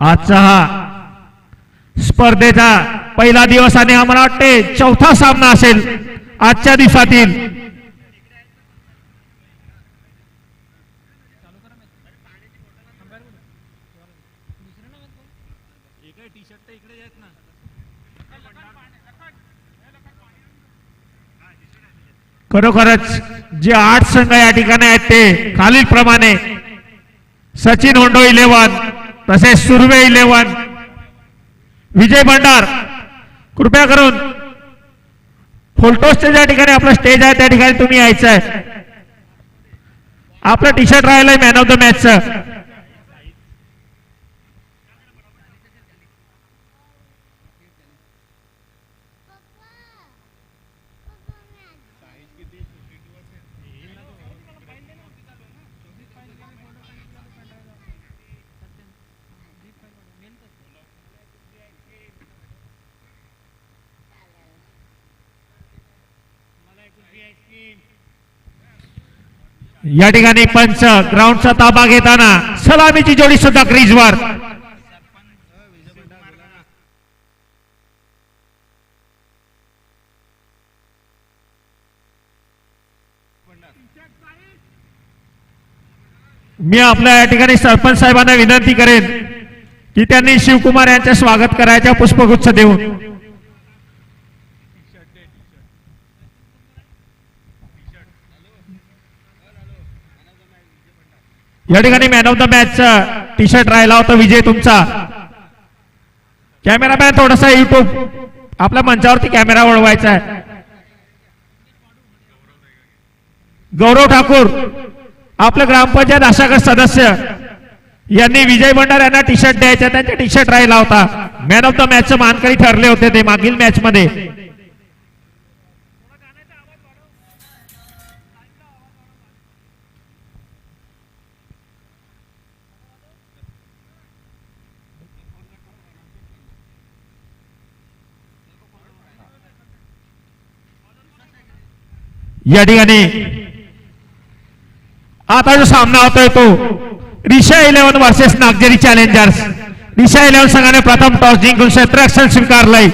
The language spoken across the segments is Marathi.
आजचा हा स्पर्धेचा पहिला दिवस आणि आम्हाला वाटते चौथा सामना असेल आजच्या दिवसातील. खरोखरच जे 8 संघ या ठिकाणी आहेत ते खालील प्रमाणे सचिन होंडो 11, तसेच सुर्वे 11, विजय भंडार. कृपया करून फुलटॉसच्या ज्या ठिकाणी आपला स्टेज आहे त्या ठिकाणी तुम्ही यायचं आहे. आपलं टी शर्ट राहिलंय मॅन ऑफ द मॅचचं. या ठिकाणी पंच ग्राउंडचा ताबा घेताना सलामीची जोडी सुद्धा क्रीजवर. मी आपल्या या ठिकाणी सरपंच साहेबांना विनंती करेन की त्यांनी शिवकुमार यांचे स्वागत करायच्या पुष्पगुच्छ देऊन. या ठिकाणी man of the match T shirt राहिला होता विजय तुमचा. कॅमेरामॅन थोडासा युट्यूब आपल्या मंचावरती कॅमेरा वळवायचा आहे. गौरव ठाकूर आपलं ग्रामपंचायत आशागड सदस्य यांनी विजय भंडार यांना टी शर्ट द्यायचा, त्यांचा टी शर्ट राहिला होता. मॅन ऑफ द मॅच मानकरी ठरले होते ते मागील मॅच मध्ये. या ठिकाणी आता जो सामना होतोय तो रिषा 11 वर्सेस नागझरी चॅलेंजर्स. रिषा 11 संघाने प्रथम टॉस जिंकून क्षेत्ररक्षण स्वीकारलंय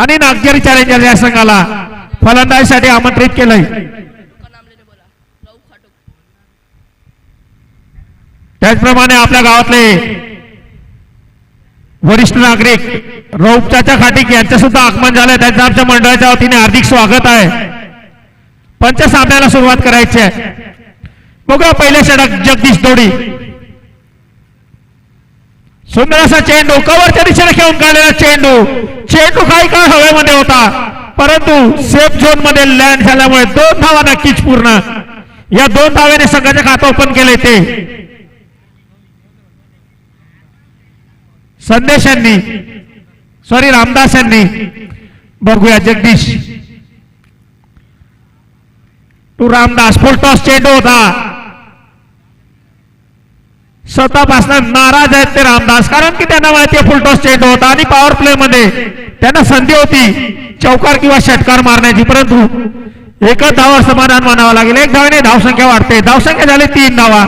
आणि नागझरी चॅलेंजर्स या संघाला फलंदाजीसाठी आमंत्रित केलंय. त्याचप्रमाणे आपल्या गावातले वरिष्ठ नागरिक रौफ चाचा खाटिक यांचं सुद्धा आगमन झालंय. त्यांचं आमच्या मंडळाच्या वतीने हार्दिक स्वागत आहे. पंच सामन्याला सुरुवात करायची आहे. बघूया पहिले षटक जगदीश दोडी. सुंदर असा चेंडू कव्हरच्या दिशेने खेळून काढलेला चेंडू काही काळ हवेमध्ये होता परंतु सेफ झोन मध्ये लँड झाल्यामुळे 2 धावा नक्कीच पूर्ण. या 2 धावेने संघाचे खातं ओपन केले ते संदेश यांनी रामदास यांनी. बघूया Jagdish to Ramdas. Full toss चेंडू होता. स्वतःपासून नाराज आहेत ते रामदास कारण की त्यांना माहिती आहे फुल टॉस चेंडू होता आणि पॉवर प्ले मध्ये त्यांना संधी होती चौकार किंवा षटकार मारण्याची परंतु एकच धावावर समाधान मानावं लागेल. 1 धावेने धावसंख्या वाढते. धावसंख्या झाली 3 धावा.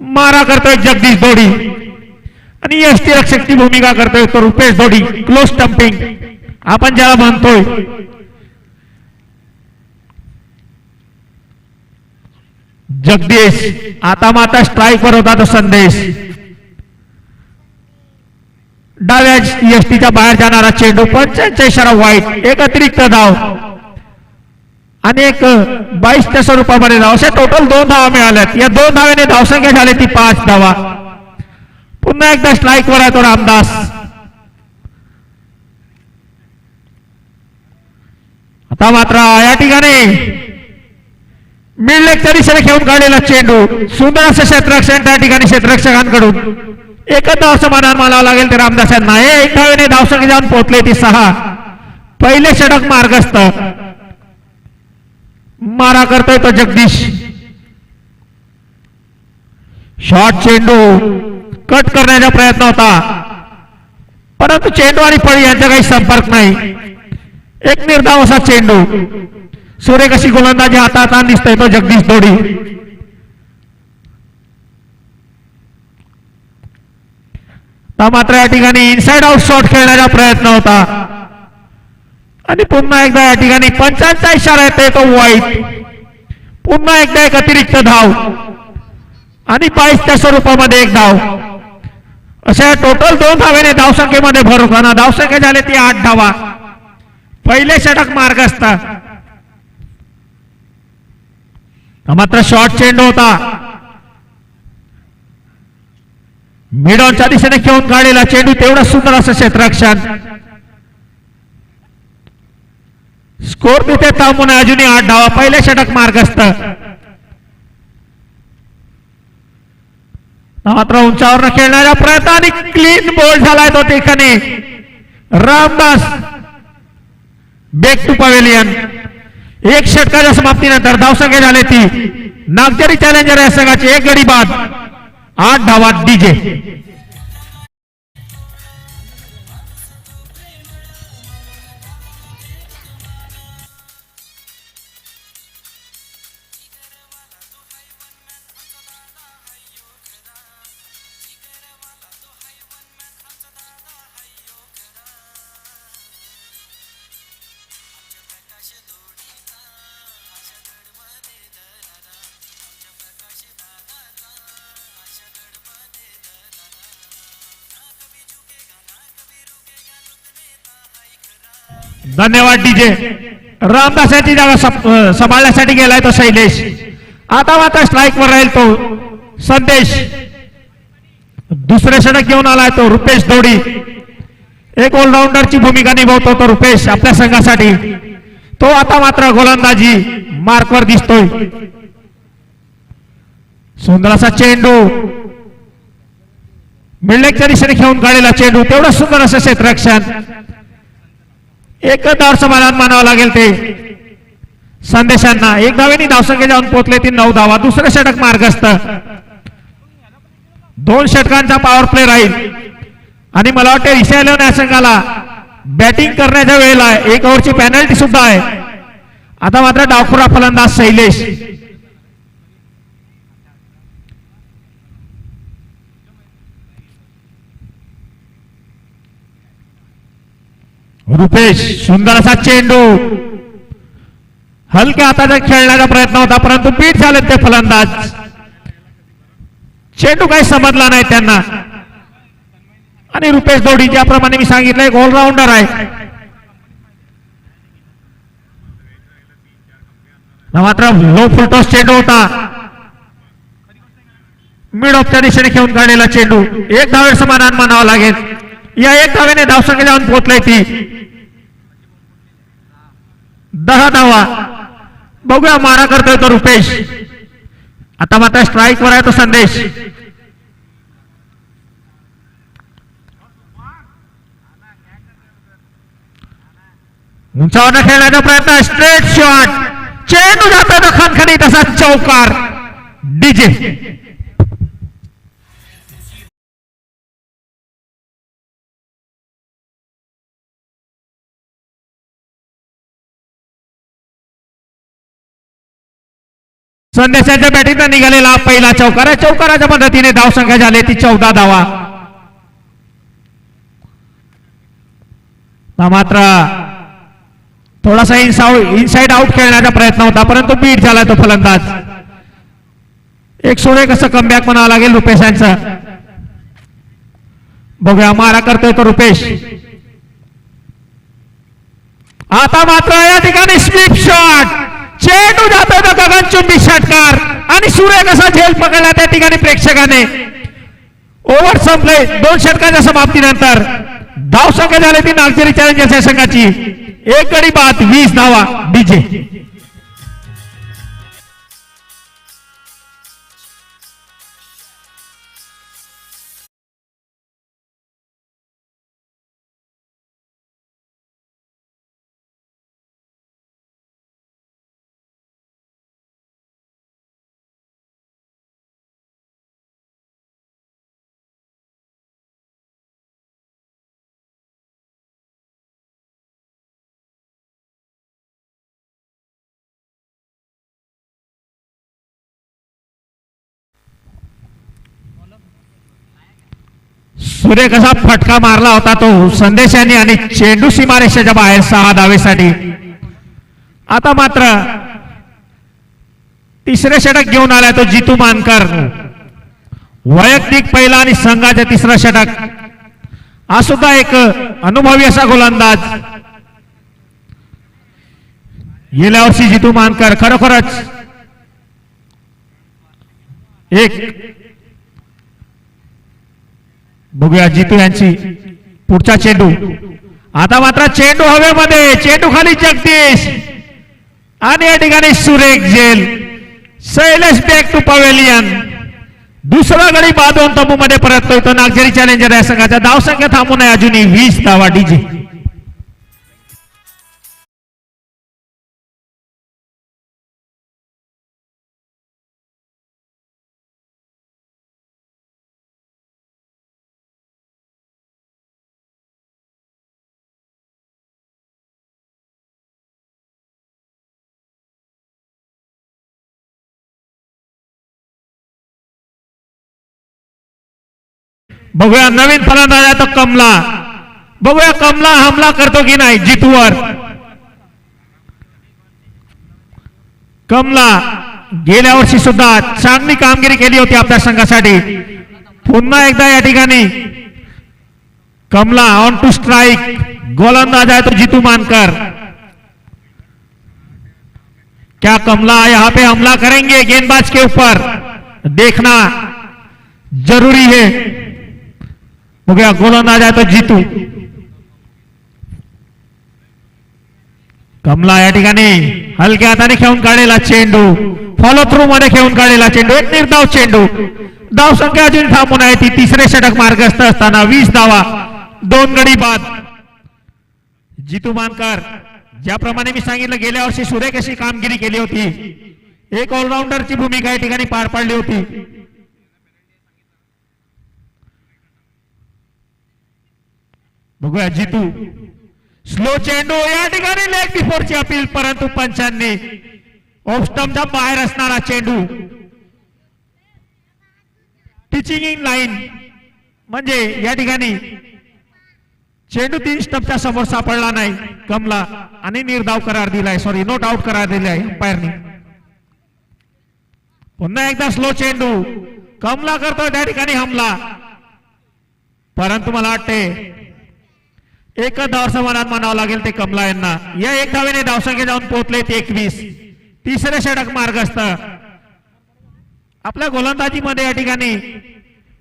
मारा करतोय जगदीश दोडी आणि यष्टी रक्षकची भूमिका करतोय तो रुपेश दोडी. क्लोज स्टंपिंग आपण ज्याला म्हणतोय. जगदीश आता माता स्ट्राईक वर होता तो संदेश. डाव्या यष्टीच्या बाहेर जाणारा चेंडू. पंचांचा इशारा वाईट. एक अतिरिक्त धाव आणि एक 22च्या स्वरूपामध्ये धाव. अशा टोटल 2 धावा मिळाल्यात. या 2 धावेने धावसंख्या झाली ती 5 धावा. पुन्हा एकदा स्ट्राईक वर आहे तो रामदास. आता मात्र या ठिकाणी मिडलेगच्या दिशेने खेळून काढलेला चेंडू. सुंदर असं क्षेत्ररक्षण त्या ठिकाणी क्षेत्ररक्षकांकडून. एकच धाव समाधान मानावं लागेल ते रामदास यांना. 1 धावेने धावसंख्या जाऊन पोहोचले ती 6. पहिले षटक मार्गस्थ. मारा करतोय तो जगदीश. शॉर्ट चेंडू कट करण्याचा प्रयत्न होता परंतु चेंडू आणि फळी यांचा काही संपर्क नाही. एक निर्धाव असा चेंडू. सुरेख अशी गोलंदाजी हातात दिसतोय तो जगदीश दोडी. मात्र या ठिकाणी इनसाइड आउट शॉट खेळण्याचा प्रयत्न होता आणि पुन्हा एकदा या ठिकाणी पंचांचा इशारा येते तो वाईट. पुन्हा एकदा एक अतिरिक्त धाव आणि 22च्या स्वरूपामध्ये एक धाव. अशा टोटल 2 धावेने धावसंख्येमध्ये भर होताना धावसंख्या झाली ती 8 धावा. पहिले षटक मार्ग असता मात्र शॉर्ट चेंडू होता. मिड ऑनच्या दिशेने खेळून काढलेला चेंडू तेवढा सुंदर असं क्षेत्ररक्षण. स्कोर तिथे थांबून अजूनही 8 धावा. पहिले षटक मार्गस्थ. मात्र उंचावर खेळणाऱ्या प्रयत्न आणि क्लीन बॉल झालाय तो ठिकाणी. Ramdas back to pavilion. एक षटकाच्या समाप्तीनंतर धावसंख्या झाली ती नागझरी चॅलेंजर या संघाची 1 गडी बाद 8 धावा डीजे. धन्यवाद डीजे. रामदासाची जागा सांभाळण्यासाठी गेलाय तो शैलेश. आता मात्र स्ट्राईक वर राहील तो संदेश. दुसरे षटक घेऊन आलाय तो रुपेश दौडी. एक ऑलराऊंडरची भूमिका निभावतो तो रुपेश आपल्या संघासाठी. तो आता मात्र गोलंदाजी मार्कवर दिसतोय. सुंदर असा चेंडू मिडलेगच्या दिशेने खेळून काढलेला चेंडू तेवढं सुंदर असं क्षेत्ररक्षण. एक धाव समाधान मानावं लागेल ते संदेशांना. 1 धावेने धावसंख्या जाऊन पोहोचले ती 9 धावा. दुसरं षटक मार्गस्थ. 2 षटकांचा पॉवर प्ले राहील आणि मला वाटतं इशायलन या संघाला बॅटिंग करण्याच्या वेळेला 1 ओव्हरची पेनल्टी सुद्धा आहे. आता मात्र डावखुरा फलंदाज शैलेश. रुपेश सुंदर असा चेंडू हलक्या हाताचा खेळण्याचा प्रयत्न होता परंतु बीट झाले ते फलंदाज. चेंडू काही समजला नाही त्यांना. आणि रुपेश दौडी ज्याप्रमाणे मी सांगितलं एक ऑलराऊंडर आहे. मात्र लो फुलटॉस चेंडू होता. मिड ऑफच्या दिशेने खेळून काढलेला चेंडू. 1 धावेर समाधान मानावं लागेल. या 1 धावेने धावसंख्या जाऊन पोहोचलाय ती 10 धावा. बघूया मारा करतोय तो रुपेश. आता मात्र स्ट्राईक वर आहे तो संदेश. उंचावर खेळण्याचा प्रयत्न. Straight shot. चेंडू जातो तो खणखणीत असा चौकार डीजे. संदेशाच्या बॅटिंगला निघालेला पहिला चौकार. चौकाराच्या मदतीने धावसंख्या झाली ती 14 धावा. मात्र थोडासा इनसाइड आउट खेळण्याचा प्रयत्न होता परंतु बीट झाला तो फलंदाज. 1 कसं कमबॅक म्हणावं लागेल रुपेशांचा. बघूया मारा करतोय तो रुपेश. आता मात्र या ठिकाणी स्वीप शॉट. चेंडू जातोय तो गगनचुंबी षटकार आणि सुरेख असा झेल पकडला त्या ठिकाणी प्रेक्षकाने. ओव्हर संपले. 2 षटकाच्या समाप्तीनंतर धावसंख्या झाली ती नागझरी चॅलेंजर्स या संघाची 1 गडी बाद 20 धावा डीजे. सुरेख असा फटका मारला होता तो संदेशाने आणि चेंडू सीमारेषेच्या बाहेर 6 धावेसाठी. आता मात्र तिसरे षटक घेऊन आलाय तो जितू मानकर. वैयक्तिक पहिला आणि संघाचे तिसरा षटक. हा सुद्धा एक अनुभवी असा गोलंदाज. गेल्या वर्षी जितू मानकर खरोखरच एक. बघूया जितू यांची पुढचा चेंडू. आता मात्र चेंडू हवेमध्ये, चेंडू खाली जगदीश आणि या ठिकाणी सुरेख झेल. Shailesh back to pavilion. दुसरा गडी बांधून तंबूमध्ये परततोय तो नागझरी चॅलेंजर या संघाचा. धावसंख्या थांबून आहे अजूनही 20 धावा. डीजे बघूया नवीन फलंदाज आहे तो कमला. बघूया कमला हमला करतो की नाही जितूवर. कमला गेल्या वर्षी सुद्धा चांगली कामगिरी केली होती आपल्या संघासाठी. पुन्हा एकदा या ठिकाणी कमला ऑन टू स्ट्राइक. गोलंदाज आहे तो जितू मानकर. क्या कमला यहां पे हमला करेंगे गेंदबाज के ऊपर, देखना जरूरी है. बघूया गोलंदाज आहे तो जितू. कमला या ठिकाणी हलक्या हाताने खेळून काढलेला चेंडू, फॉलो थ्रू मध्ये खेळून काढलेला चेंडू. एक निर्धाव चेंडू. धाव संख्या अजून थांबून आहे ती. तिसरे षटक मार्गस्थ असताना 20 धावा, 2 गडी बाद. जितू मानकर ज्याप्रमाणे मी सांगितलं गेल्या वर्षी सुरेख अशी कामगिरी केली होती. एक ऑलराऊंडरची भूमिका या ठिकाणी पार पाडली होती. बघूया जितू. स्लो चेंडू या ठिकाणी लेग बिफोरची अपील, परंतु पंचांनी ऑफ स्टंपच्या बाहेर असणारा चेंडू. टीचिंग इन लाईन म्हणजे या ठिकाणी चेंडू 3 स्टंपच्या समोर सापडला नाही कमला आणि निर्धाव करार दिलाय. सॉरी, नॉट आउट करार दिलाय अंपायरनी. पुन्हा एकदा स्लो चेंडू. कमला करतो त्या ठिकाणी हमला, परंतु मला वाटते एकच धाव समाधान मानावं लागेल ते कमला यांना. या 1 धावेने धावसंख्या जाऊन पोहोचले ते 21. तिसरे षटक मार्गस्थ. आपल्या गोलंदाजीमध्ये या ठिकाणी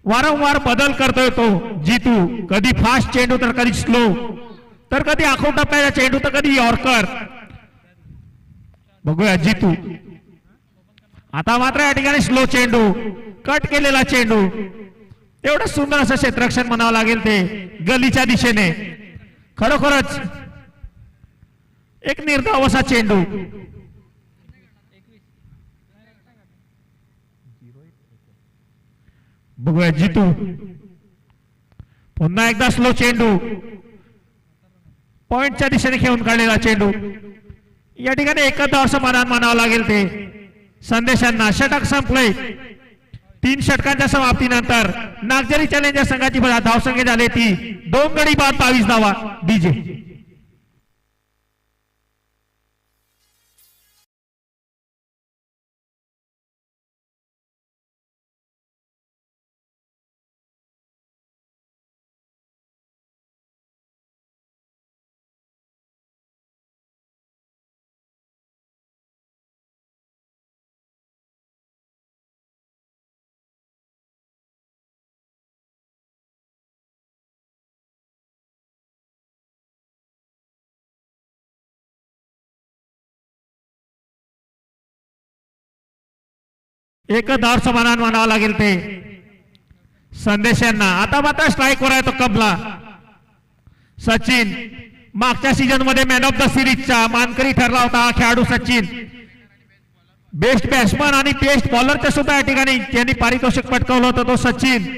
वारंवार बदल करतोय तो जितू. कधी फास्ट चेंडू तर कधी स्लो, तर कधी आखो टप्प्याचा चेंडू तर कधी यॉर्कर. बघूया जितू. आता मात्र या ठिकाणी स्लो चेंडू, कट केलेला चेंडू. एवढं सुंदर असं क्षेत्ररक्षण म्हणावं लागेल ते गलीच्या दिशेने. खरोखरच एक निर्धाव असा चेंडू. बघूया जितू. पुन्हा एकदा स्लो चेंडू, पॉइंटच्या दिशेने खेळून काढलेला चेंडू. या ठिकाणी एकच धाव समाधान मानावं लागेल ते संदेशांना. षटक संपलंय. 3 षटकांच्या समाप्तीनंतर नागझरी चॅलेंजर संघाची धावसंख्या झाली ती 2 गडी बाद, 22 धावा. डीजे एक धाव समाधान मानावं लागेल ते संदेशांना. आता मात्र स्ट्राईकवर आहे तो कमला. सचिन मागच्या सीझन मध्ये मॅन ऑफ द सिरीजचा मानकरी ठरला होता हा खेळाडू सचिन. बेस्ट बॅट्समन आणि बेस्ट बॉलरच्या सुद्धा या ठिकाणी त्यांनी पारितोषिक पटकावलं होतं तो सचिन.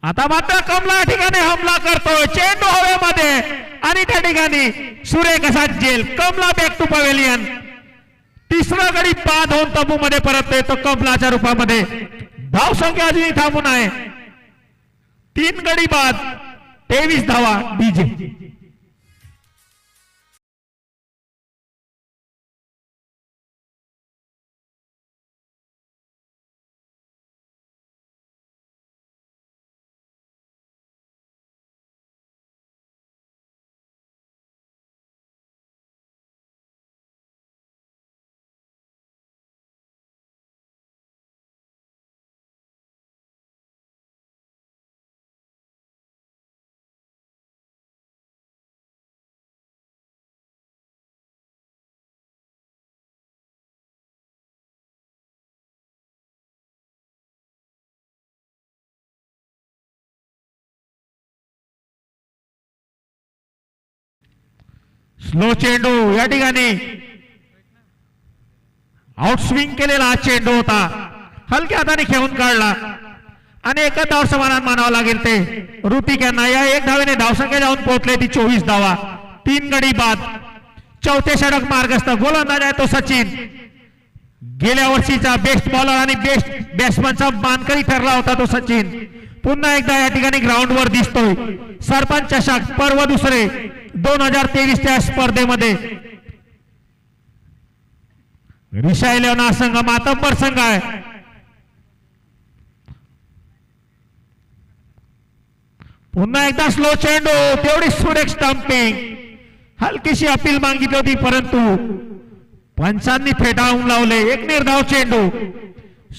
आता मात्र कमला या ठिकाणी हमला करतोय, चेंडू हवेमध्ये आणि त्या ठिकाणी सुरेख असा झेल. Kamla back to pavilion. तिसरा गडी बाद होऊन तंबूमध्ये परततोय तो कमलाच्या रूपामध्ये. धावसंख्या अजूनही थांबून आहे. 3 गडी बाद, 23 धावा. डीजे स्लो चेंडू या ठिकाणी आउटस्विंग केलेला हा चेंडू होता. हलक्या हाताने खेळून काढला आणि एका धाव समाधान मानावं लागेल ते ऋतिक यांना. या 1 धावेने धावसंख्या जाऊन पोहोचले ती 24 धावा. 3 गडी बाद. चौथे षटक मार्गस्थ. गोलंदाज आहे तो सचिन. गेल्या वर्षीचा बेस्ट बॉलर आणि बेस्ट बॅट्समनचा मानकरी ठरला होता तो सचिन. पुन्हा एकदा या ठिकाणी ग्राउंडवर दिसतोय. सरपंच चषक पर्व दुसरे 2023 च्या स्पर्धेमध्ये रिषा इलेव्हन संघ मातंबर संघ आहे. पुन्हा एकदा स्लो चेंडू, तेवढी सुरेख स्टंपिंग. हलकीशी अपील मागितली होती परंतु पंचांनी फेटाळून लावले. एक निर्धाव चेंडू.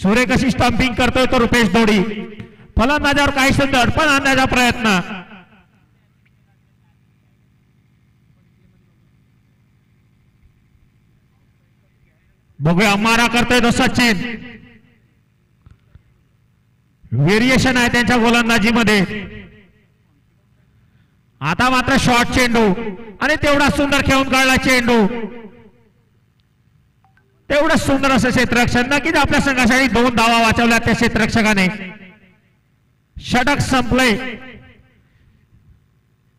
सुरेख अशी स्टंपिंग करतोय तो रुपेश दोडी. फलंदाजावर काहीसं दडपण आणण्याचा प्रयत्न. बघूया मारा करतोय तो सचिन. व्हेरिएशन आहे त्यांच्या गोलंदाजीमध्ये. आता मात्र शॉर्ट चेंडू आणि तेवढा सुंदर खेळून काढला चेंडू. तेवढं सुंदर असं क्षेत्ररक्षण. नक्कीच आपल्या संघासाठी 2 धावा वाचवल्या त्या क्षेत्ररक्षकाने. षटक संपले.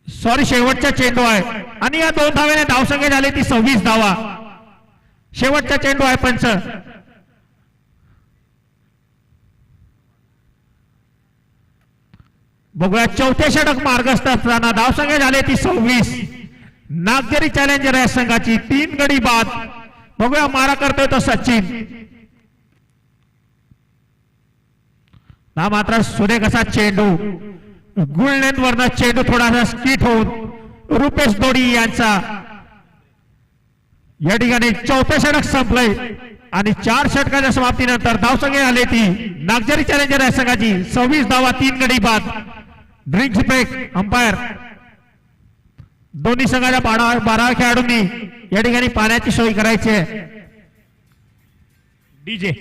सॉरी, शेवटचा चेंडू आहे आणि या 2 धावेने धावसंख्या झाली ती 26 धावा. शेवटचा चेंडू आहे पंच. बघूया चौथे षटक मार्गस्थ असताना धावसंख्या झाली ती 26. नागझरी चॅलेंजर या संघाची. 3 गडी बाद. बघूया मारा करतोय तो सचिन. ना मात्र सुरेख असा चेंडू. गुळलेन वरनं चेंडू थोडासा स्किट होऊन रुपेश दोडी यांचा या ठिकाणी चौथे षटक संपलंय आणि 4 षटकाच्या समाप्तीनंतर धावसंख्या आली ती नागझरी चॅलेंजर या संघाची 26 धावा. 3 गडी बाद. Drinks break. अंपायर दोन्ही संघाच्या 12 खेळाडूंनी या ठिकाणी पाण्याची सोय करायची आहे. डीजे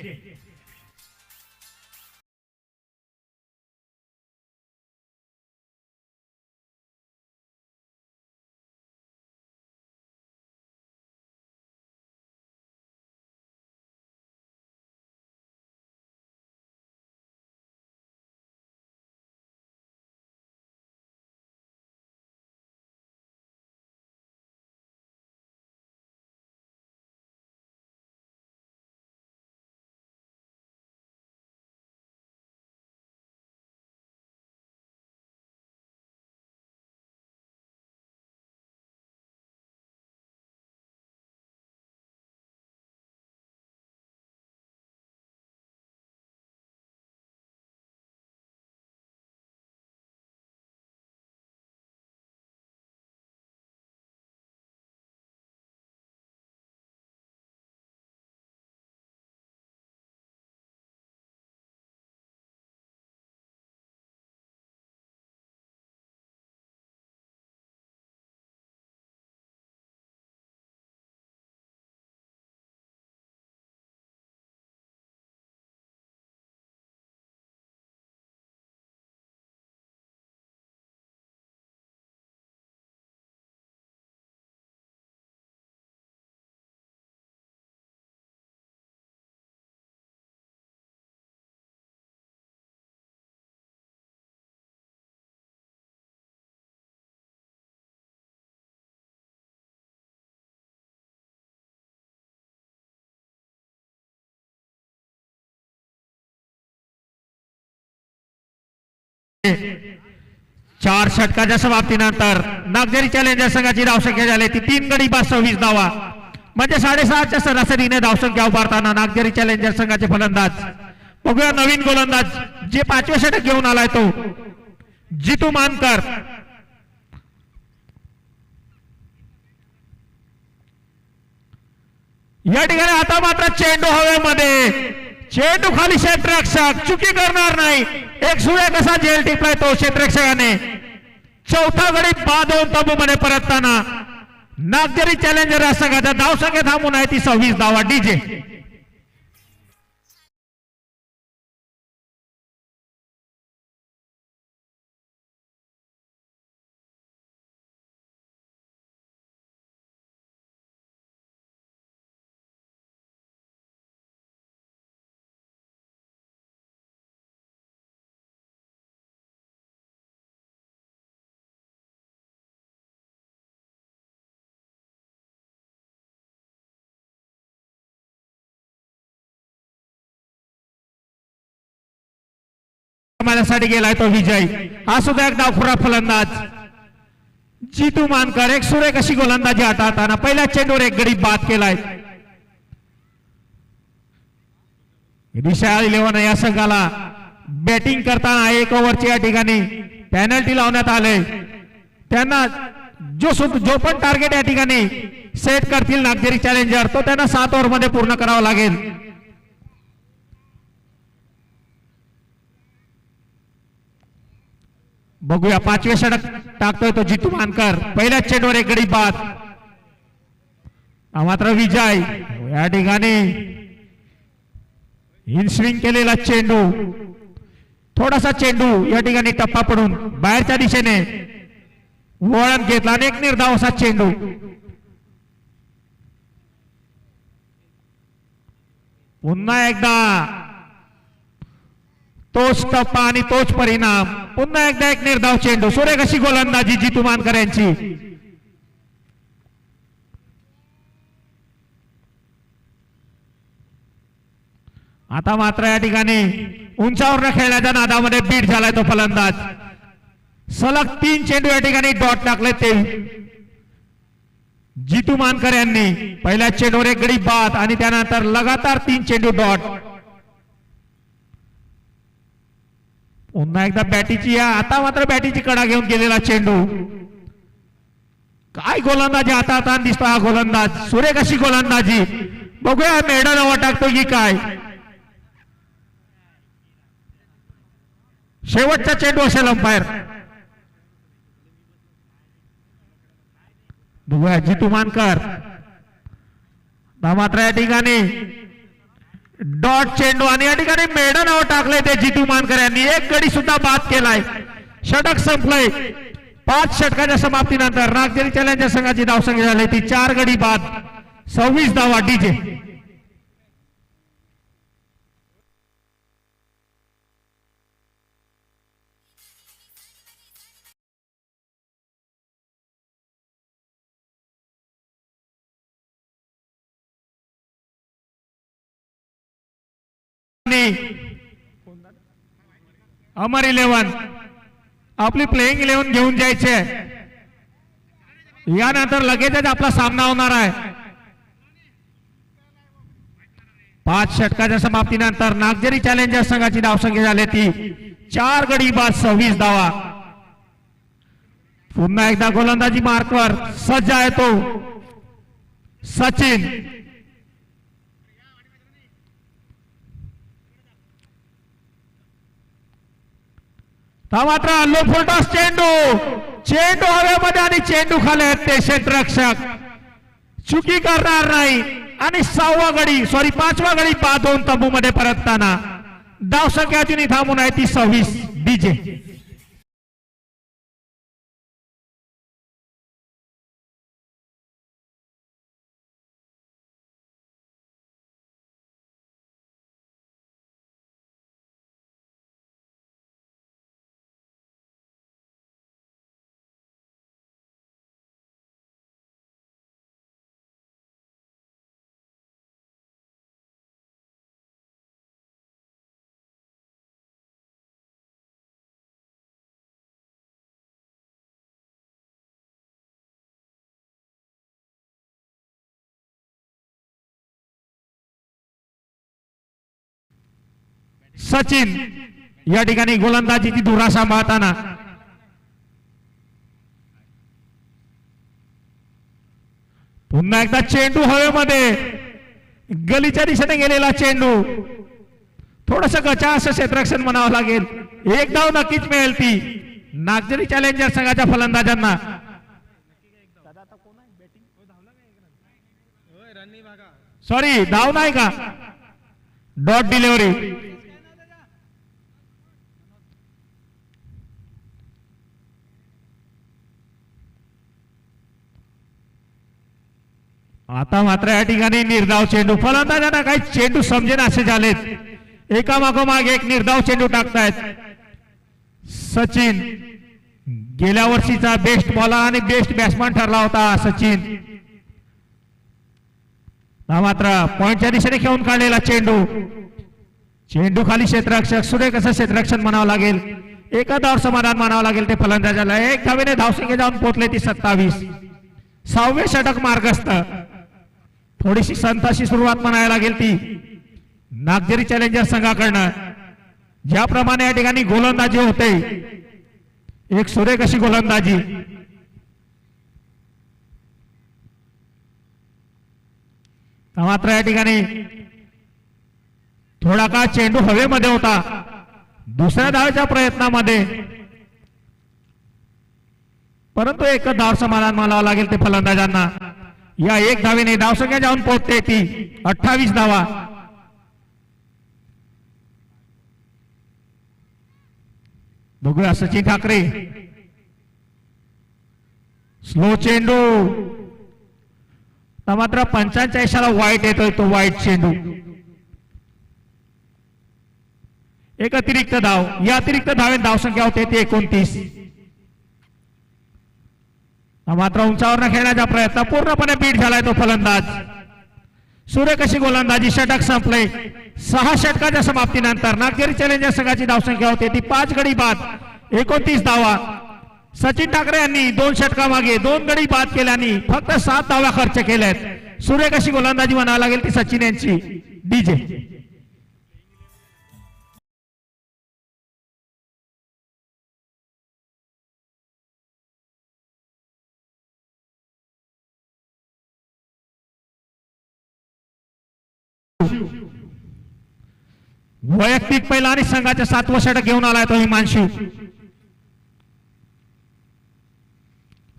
4 षटकाच्या समाप्तीनंतर नागझरी चॅलेंजर संघाची धावसंख्या झाली ती 3 गडी बाद 26 धावा म्हणजे 6.5च्या सरासरीने धावसंख्या उभारताना नागझरी चॅलेंजर संघाचे फलंदाज बघूया नवीन गोलंदाज जे 5वे षटक घेऊन आलाय तो जितू मानकर. या ठिकाणी आता मात्र चेंडू हवेमध्ये, चेंडू खाली क्षेत्ररक्षक चुकी करणार नाही. एक सुळे कसा झेल टिपलाय तो क्षेत्ररक्षकाने. चौथा गडी बाद होऊन तंबूमध्ये परतताना नागझरी चॅलेंजर संघाचा धावसंख्या थांबून आहे ती 26 धावा. डीजे माझ्यासाठी गेलाय तो विजय. हा सुद्धा एक डावखुरा फलंदाज जितू मानकर. एक सुरेख अशी गोलंदाजी हाताळताना पहिल्या चेंडूवर एक गडी बाद केलाय. विशाल 11 या संघाला बॅटिंग करताना 1 ओव्हरची या ठिकाणी पेनल्टी लावण्यात आले. त्यांना जो पण टार्गेट या ठिकाणी सेट करतील नागझरी चॅलेंजर तो त्यांना 7 ओव्हर मध्ये पूर्ण करावा लागेल. बघूया 5वे षटक टाकतोय तो जितू मानकर. पहिल्या चेंडूवर एक गडी बाद. मात्र विजय या ठिकाणी इन स्विंग केलेला चेंडू, थोडासा चेंडू या ठिकाणी टप्पा पडून बाहेरच्या दिशेने वळण घेतला आणि एक निर्धाव असा चेंडू. पुन्हा एकदा तोच टप्पा आणि तोच परिणाम. पुन्हा एकदा एक निर्धाव चेंडू. सुरेख अशी गोलंदाजी जितू मानकर यांची. आता मात्र या ठिकाणी उंचावर खेळण्याच्या नादामध्ये बीट झालाय तो फलंदाज. सलग 3 चेंडू या ठिकाणी डॉट टाकले ते जितू मानकर यांनी. पहिल्या चेंडूवर एक गडी बाद आणि त्यानंतर लगातार 3 चेंडू डॉट. पुन्हा एकदा बॅटीची, आता मात्र बॅटीची कडा घेऊन गेलेला चेंडू. काय गोलंदाजी हाताळताना दिसतो हा गोलंदाज. सुरेख अशी गोलंदाजी. बघूया मेडल हवा टाकतो की काय. शेवटचा चेंडू असेल अंपायर. बघूया जितू मानकर. मात्र या ठिकाणी डॉट चेंडू आणि या ठिकाणी मेडन आउट टाकले ते जितू मानकर यांनी. एक गडी सुद्धा बाद केलाय. षटक संपलंय. 5 षटकाच्या समाप्तीनंतर नागझरी चॅलेंजर संघाची धावसंख्या झाली ती 4 गडी बाद 26 धावा. डीजे अमर 11 आपली प्लेइंग 11 घेऊन जायचे. यानंतर लगेचच आपला सामना होणार आहे. 5 षटकाच्या समाप्तीनंतर नागझरी चॅलेंजर संघाची धावसंख्या झाली ती 4 गडी बाद 26 धावा. पुन्हा एकदा गोलंदाजी मार्कवर सज्ज आहे तो सचिन. मात्र लो फुलटॉस चेंडू, चेंडू हवेमध्ये आणि चेंडू खाली आहेत ते क्षेत्ररक्षक. चुकी करणार नाही आणि 5वा गडी बाद होऊन तंबूमध्ये परतताना धावसंख्या अजूनही थांबून आहे ती 26. डीजे सचिन या ठिकाणी गोलंदाजीची धुरा सांभाळताना पुन्हा एकदा चेंडू हवेमध्ये, गलीच्या दिशेने गेलेला चेंडू, थोडस गचा असं क्षेत्ररक्षण म्हणावं लागेल. एक धाव नक्कीच मिळेल ती नागझरी चॅलेंजर संघाच्या फलंदाजांना. सॉरी, धाव नाही का, डॉट डिलिव्हरी. आता मात्र या ठिकाणी निर्धाव चेंडू, फलंदाजांना काही चेंडू समजेन असे झालेत, एकामागोमाग एक निर्धाव चेंडू टाकतायत. सचिन गेल्या वर्षीचा बेस्ट बॉलर आणि बेस्ट बॅट्समॅन ठरला होता सचिन. मात्र पॉइंटच्या दिशेने खेळून काढलेला चेंडू, चेंडू खाली क्षेत्ररक्षक, सुरेख असं क्षेत्ररक्षण म्हणावं लागेल. एका धाव समाधान म्हणावं लागेल ते फलंदाजाला. एक धावेने धावसंख्या जाऊन पोहोचले ती 27. 6वे षटक मार्गस्थ. थोडीशी संताशी सुरुवात म्हणायला लागेल ती नागझरी चॅलेंजर संघाकडनं. ज्याप्रमाणे या ठिकाणी गोलंदाजी होते, एक सुरेख अशी गोलंदाजी. मात्र या ठिकाणी थोडा काळ चेंडू हवेमध्ये होता. दुसऱ्या धावेच्या प्रयत्नामध्ये, परंतु एक धाव समाधान मानावं लागेल ते फलंदाजांना. या एक धावेने धावसंख्या जाऊन पोहोचते ती 28 धावा. बघूया सचिन ठाकरे, स्लो चेंडू, मात्र 45ला वाईट येतोय तो वाईट चेंडू. एक अतिरिक्त धाव, या अतिरिक्त धावेत धावसंख्या होते ती 29. मात्र उंचावर खेळण्याचा प्रयत्न, पूर्णपणे बीट झालाय तो फलंदाज. सुरेख अशी गोलंदाजी, षटक संपले. 6 षटकाच्या समाप्तीनंतर नागझरी चॅलेंजर संघाची धावसंख्या होते ती 5 गडी बाद 29 धावा. सचिन ठाकरे यांनी 2 षटकामागे 2 गडी बाद केल्याने फक्त 7 धावा खर्च केल्यात. सुरेख अशी गोलंदाजी म्हणावी लागेल ती सचिन यांची. डीजे वैयक्तिक पहिला आणि संघाच्या 7वं षटक घेऊन आलाय तो हिमांशू.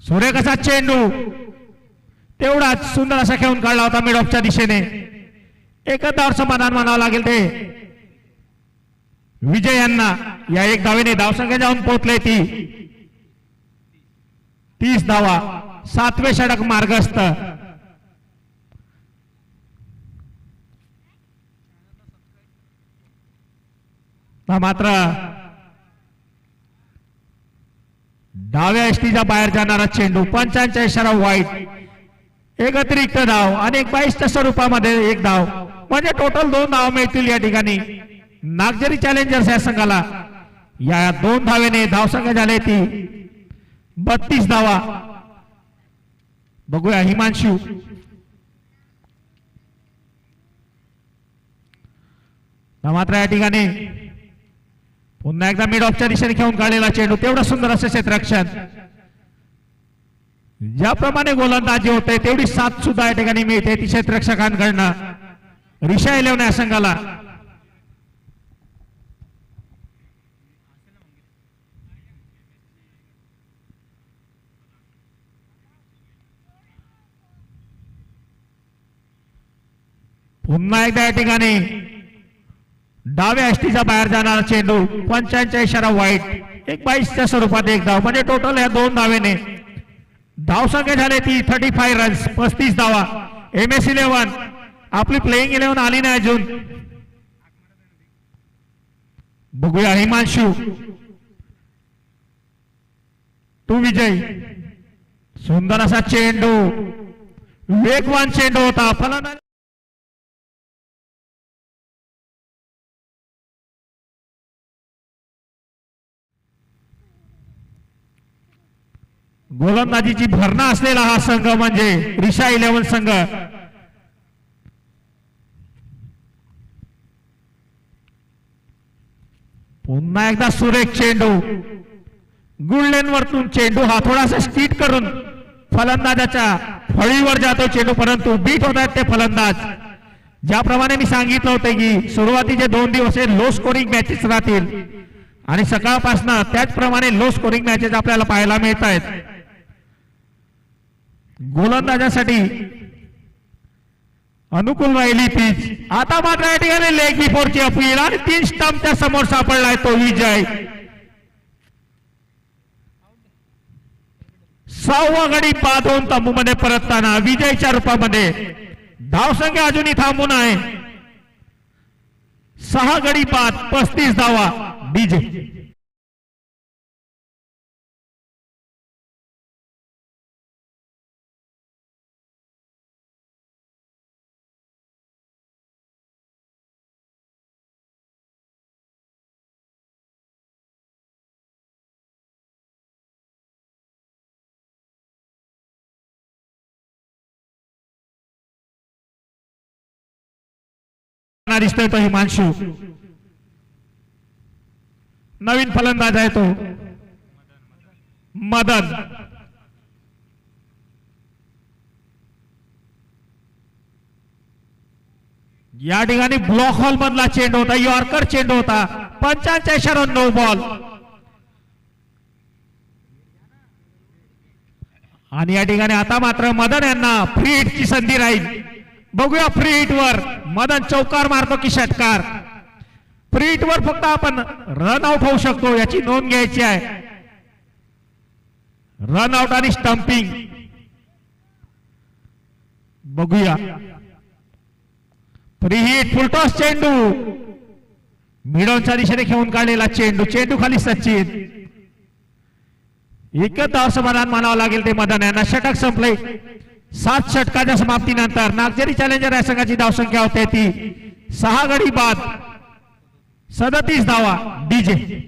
सुरेख असा चेंडू, तेवढाच सुंदर असा खेळून काढला होता मिड ऑफच्या दिशेने. एकच धाव समाधान मानावं लागेल ते विजय यांना. या एक धावेने धावसंख्या जाऊन पोहोचले ती 30 धावा. 7वे षटक मार्गस्थ. मात्र डाव्या एसटीच्या बाहेर जाणारा चेंडू, 55च्या इशारा वाईट. एक अतिरिक्त धाव आणि 22च्या स्वरूपामध्ये एक धाव, म्हणजे टोटल 2 धाव मिळतील या ठिकाणी नागझरी चॅलेंजर्स या संघाला. या 2 धावेने धावसंख्या झाली ती 32 धावा. बघूया हिमांशू, मात्र या ठिकाणी पुन्हा एकदा मिड ऑफच्या दिशेने खेळून काढलेला चेंडू, तेवढं सुंदर असं क्षेत्ररक्षण. ज्याप्रमाणे गोलंदाजी होते तेवढी साथ सुद्धा या ठिकाणी मिळते ती क्षेत्ररक्षकांकडनं रिशा 11 या संघाला. पुन्हा एकदा या ठिकाणी डाव्या एसटीच्या बाहेर जाणारा चेंडू, 55च्या इशारा वाईट. 22च्या स्वरूपात एक धाव, म्हणजे टोटल या 2 धावेने धावसंख्या झाली ती 35 रन्स, 35 धावा. MS 11 आपली प्लेइंग 11 आली नाही अजून. बघूया हिमांशू टू विजय. सुंदर असा चेंडू, वेगवान चेंडू होता. फलंदाज गोलंदाजीची भरणा असलेला हा संघ म्हणजे रिशा 11 संघ. पुन्हा एकदा सुरेख चेंडू, गुडलेन वरतून चेंडू हा थोडासा स्पीड करून फलंदाजाच्या फळीवर जातो चेंडू, परंतु बीट होत आहेत ते फलंदाज. ज्याप्रमाणे मी सांगितलं होतं की सुरुवातीचे 2 दिवस हे लो स्कोरिंग मॅचेस राहतील आणि सकाळपासून त्याचप्रमाणे लो स्कोरिंग मॅचेस आपल्याला पाहायला मिळत आहेत. गोलंदाजासाठी अनुकूल राहिली पिच. आता मात्र या ठिकाणी लेग बिफोरची अपील आणि 3 स्टंपच्या समोर सापडलाय तो विजय. 6वा गडी बांधून तंबूमध्ये परतताना विजयच्या रूपामध्ये धावसंख्या अजूनही थांबून आहे. 6 गडी बाद 35 धावा डीजे. दिसतोय तो हिमांशू, नवीन फलंदाज आहे तो मदन. या ठिकाणी ब्लॉक हॉल मधला चेंडू होता, यॉर्कर चेंडू होता. 55 इशारा नो बॉल. आणि या ठिकाणी आता मात्र मदन यांना फ्री हिटची संधी राहील. बघूया फ्री हिट वर मदन चौकार मारतो की षटकार. फ्री हिट वर फक्त आपण रन आउट होऊ शकतो याची नोंद घ्यायची आहे. रन आउट आणि स्टंपिंग बघूया. फ्री हिट, फुलटॉस चेंडू, मिडॉनच्या दिशेने खेळून काढलेला चेंडू, चेंडू खाली सचिन. एकच धाव समाधान मानावं लागेल ते मदन यांना. षटक संपले. 7 षटकाच्या समाप्तीनंतर नागझरी चॅलेंजर या संघाची धावसंख्या होते ती 6 गडी बाद 37 धावा डीजे.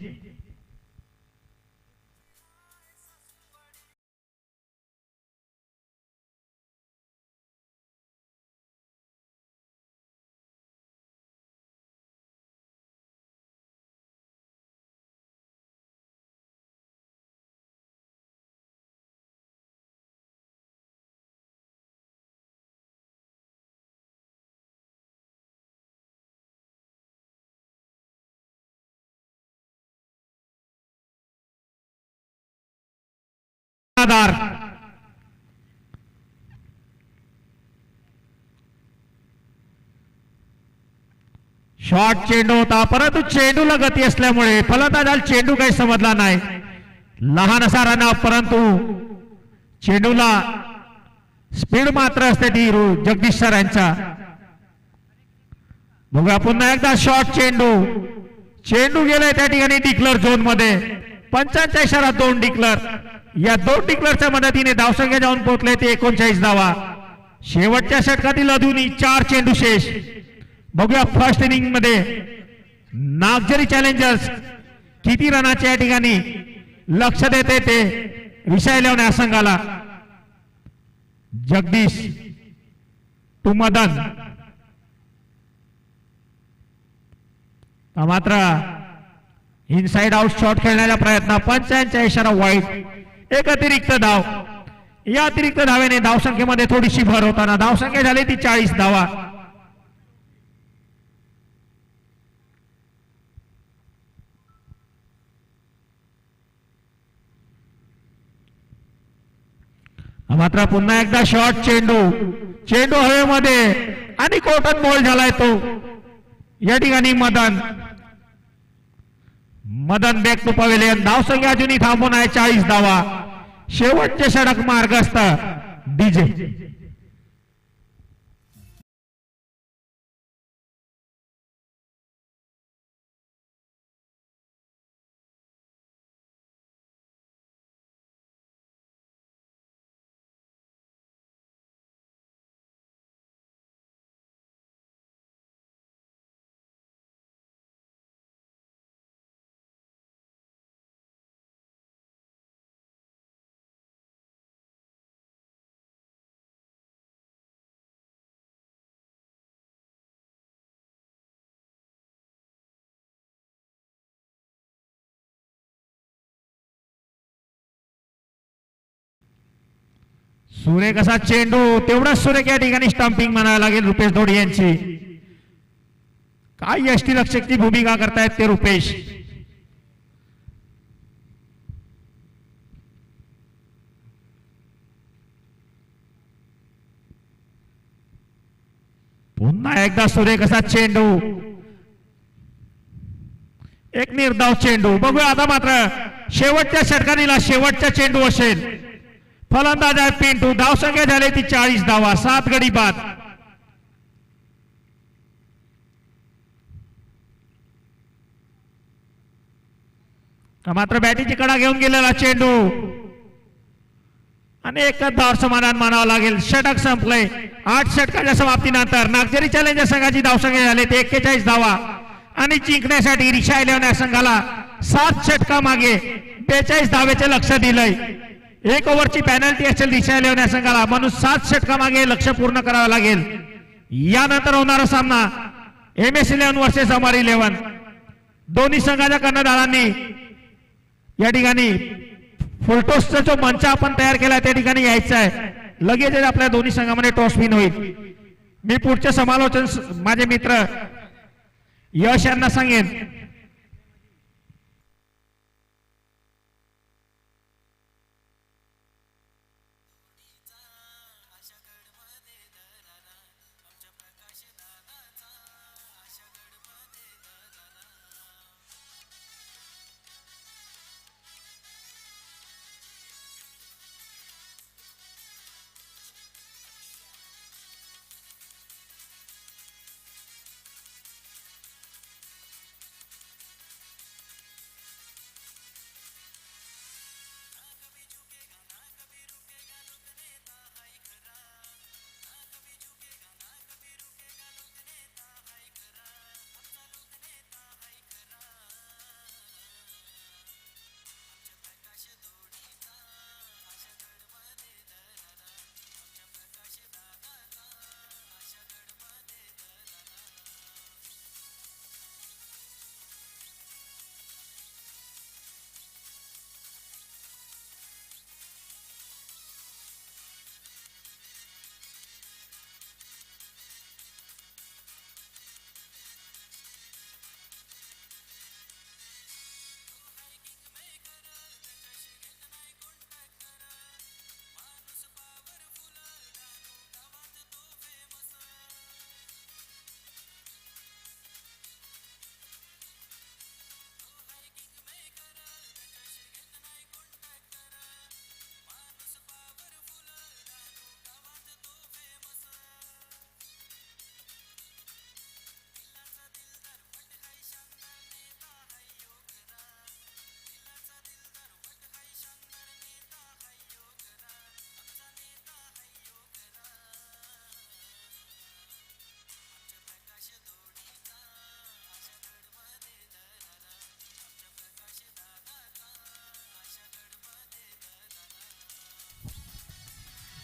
शॉर्ट चेंडू होता, परंतु चेंडूला गती असल्यामुळे फलंदाजाला चेंडू काही समजला नाही. लहान असा रन अप, परंतु चेंडूला स्पीड मात्र असते ती जगदीश सर यांचा. बघूया पुन्हा एकदा शॉर्ट चेंडू, चेंडू गेलाय त्या ठिकाणी डिक्लर झोन मध्ये. 55 इशारा 2 डिक्लर. या 2 डिक्लरच्या मदतीने धावसंख्या जाऊन पोहोचले ते 39 धावा. शेवटच्या षटकातील अजूनही 4 चेंडू शेष. बघूया फर्स्ट इनिंग मध्ये नागझरी चॅलेंजर्स किती रनाच्या या ठिकाणी लक्ष देते ते विषय लावण्या संघाला. जगदीश टू मदन. मात्र इनसाइड आउट शॉट खेळण्याचा प्रयत्न. 55 इशारा वाईट. एक अतिरिक्त धाव. या अतिरिक्त धावेने धावसंख्येमध्ये थोडीशी भर होताना धावसंख्या झाली ती 40 धावा. मात्र पुन्हा एकदा शॉर्ट चेंडू, चेंडू हवेमध्ये आणि कोटन बॉल झालाय तो. या ठिकाणी मदन बॅक टू पवेलियन. धावसंख्या अजूनही थांबून आहे 40 धावा. शेवटचे षटक मार्गस्थ डीजे. सुरेख असा चेंडू, तेवढाच सुरेख या ठिकाणी स्टंपिंग म्हणायला लागेल रुपेश धोडी यांची. काय यष्टीरक्षकची भूमिका करतायत ते रुपेश. पुन्हा एकदा सुरेख असा चेंडू, एक निर्धाव चेंडू. बघूया आता मात्र शेवटच्या षटकारीला शेवटचा चेंडू असेल. फलंदाज आहे पिंटू. धावसंख्या झाली ती 40 धावा, 7 गडी बाद. मात्र बॅटीची कडा घेऊन गेलेला चेंडू आणि एकच धाव समाधान मानावं लागेल. षटक संपलंय. 8 षटकाच्या समाप्तीनंतर नागझरी चॅलेंजर संघाची धावसंख्या झाली ते 41 धावा आणि जिंकण्यासाठी रिशा 11 या संघाला 7 षटका मागे 42 धावेचे लक्ष दिलंय. 1 ओव्हरची पॅनल्टी असेल रिशा 11 या संघाला, म्हणून 7 षटका मागे लक्ष पूर्ण करावं लागेल. यानंतर होणारा सामना MS 11 वर्सेस अमर 11. दोन्ही संघाच्या कर्णधारांनी या ठिकाणी फुलटॉसचा जो मंच आपण तयार केला त्या ठिकाणी यायचं आहे. लगेच आपल्या दोन्ही संघामध्ये टॉस विन होईल. मी पुढचे समालोचन माझे मित्र यश यांना सांगेन.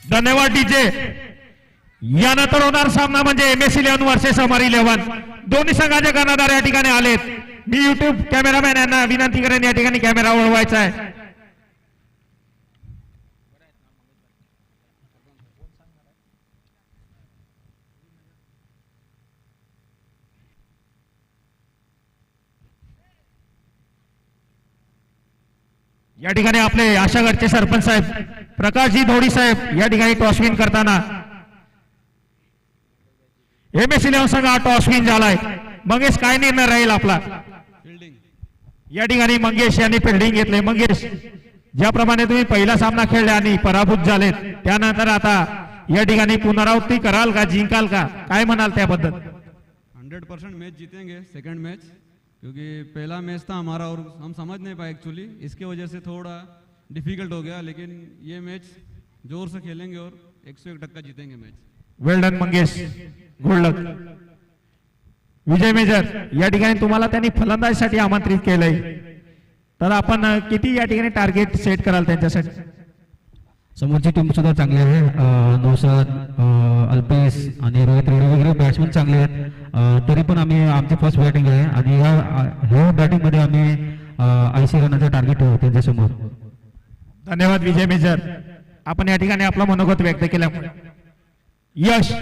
धन्यवाद डीजे. यानंतर होणार सामना म्हणजे MS 11 वर्सेस अमर 11. दोन्ही संघाचे कर्णधार या ठिकाणी आलेत. मी युट्यूब कॅमेरामॅन यांना विनंती करेन या ठिकाणी कॅमेरा वळवायचा आहे. या ठिकाणी आपले आशागडचे सरपंच साहेब प्रकाशजी धोडी साहेब या ठिकाणी टॉस विन करताना MS 11 संघ टॉस विन झालाय. मंगेश काय निर्णय राहील आपला? या ठिकाणी मंगेश यांनी फिल्डिंग घेतले. मंगेश, ज्याप्रमाणे तुम्ही पहिला सामना खेळला आणि पराभूत झालेत, त्यानंतर आता या ठिकाणी पुनरावृत्ती कराल का, जिंकाल का, काय म्हणाल त्याबद्दल? 100% मैच जीतेंगे सेकंड मैच, क्योंकि पहला मैच था हमारा और हम समझ नहीं पाए एक्चुअली, इसके वजह से थोड़ा डिफिकल्ट हो गया, लेकिन ये मैच जोर से खेलेंगे और 101% जीतेंगे मैच. वेल डन मंगेश, गुड लक. विजय मेजर, या ठिकाणी तुम्हाला त्यांनी फलंदाजीसाठी आमंत्रित केलंय, तर आपण किती या ठिकाणी टार्गेट सेट कराल त्यांच्यासाठी? समोरची टीम सुद्धा चांगली आहे. नौशाद, अल्पेश आणि रोहित रेड्डी वगैरे बॅट्समन चांगले आहेत. तरी पण आम्ही आमची फर्स्ट बॅटिंग आहे आणि ह्या बॅटिंगमध्ये आम्ही 80 रनाचा टार्गेट ठेवू त्यांच्यासमोर. धन्यवाद विजय मेजर. आपण या ठिकाणी आपलं मनोगत व्यक्त केल्यामुळे. यश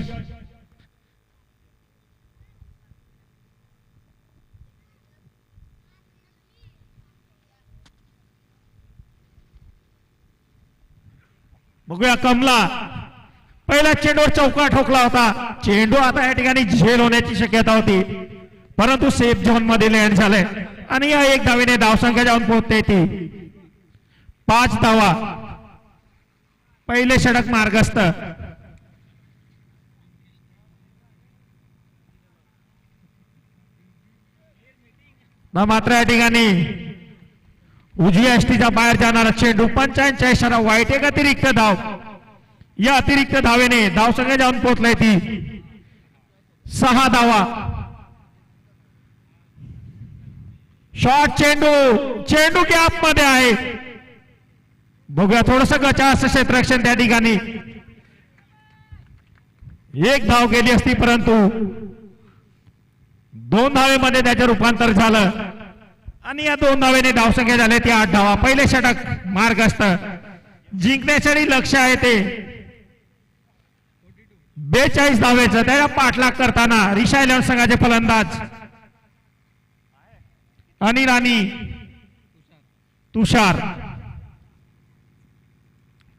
बघूया कमला पहिला चेंडूवर चौका ठोकला होता. चेंडू आता या ठिकाणी झेल होण्याची शक्यता होती परंतु सेफ झोन मध्ये लँड झाले आणि या एक धावेने धावसंख्या जाऊन पोहोचते ती 5 धावा. पहिले षटक मार्गस्थ. मात्र या ठिकाणी उजव्या यष्टीच्या बाहेर जाणारा चेंडू 85 इशारा वाईट. एक अतिरिक्त धाव. या अतिरिक्त धावेने धावसंख्या जाऊन पोहोचलाय ती 6 धावा. शॉर्ट चेंडू गॅप मध्ये आहे. बघूया थोडस गचा असं क्षेत्ररक्षण त्या ठिकाणी. एक धाव गेली असती परंतु 2 धावेमध्ये त्याचे रूपांतर झालं आणि या 2 धावेने धावसंख्या झाली ती 8 धावा. पहिले षटक मार्गस्थ. जिंकण्यासाठी लक्ष आहे ते 42 धावेचं. त्याला पाठलाग करताना रिषा 11 संघाचे फलंदाज अनिल आणि तुषार.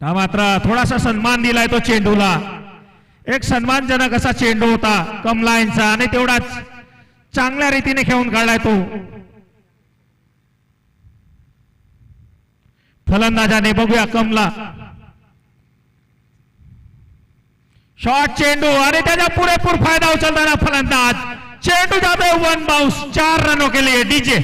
मात्र थोडासा सन्मान दिलाय तो चेंडूला. एक सन्मानजनक असा चेंडू होता कमला यांचा आणि तेवढाच चांगल्या रीतीने खेळून काढलाय तो फलंदाजाने. बघूया कमला. शॉर्ट चेंडू आणि त्याचा पुरेपूर फायदा उचलताना फलंदाज. चेंडू जातो 1 बाउंस. 4 रनों के लिए डीजे.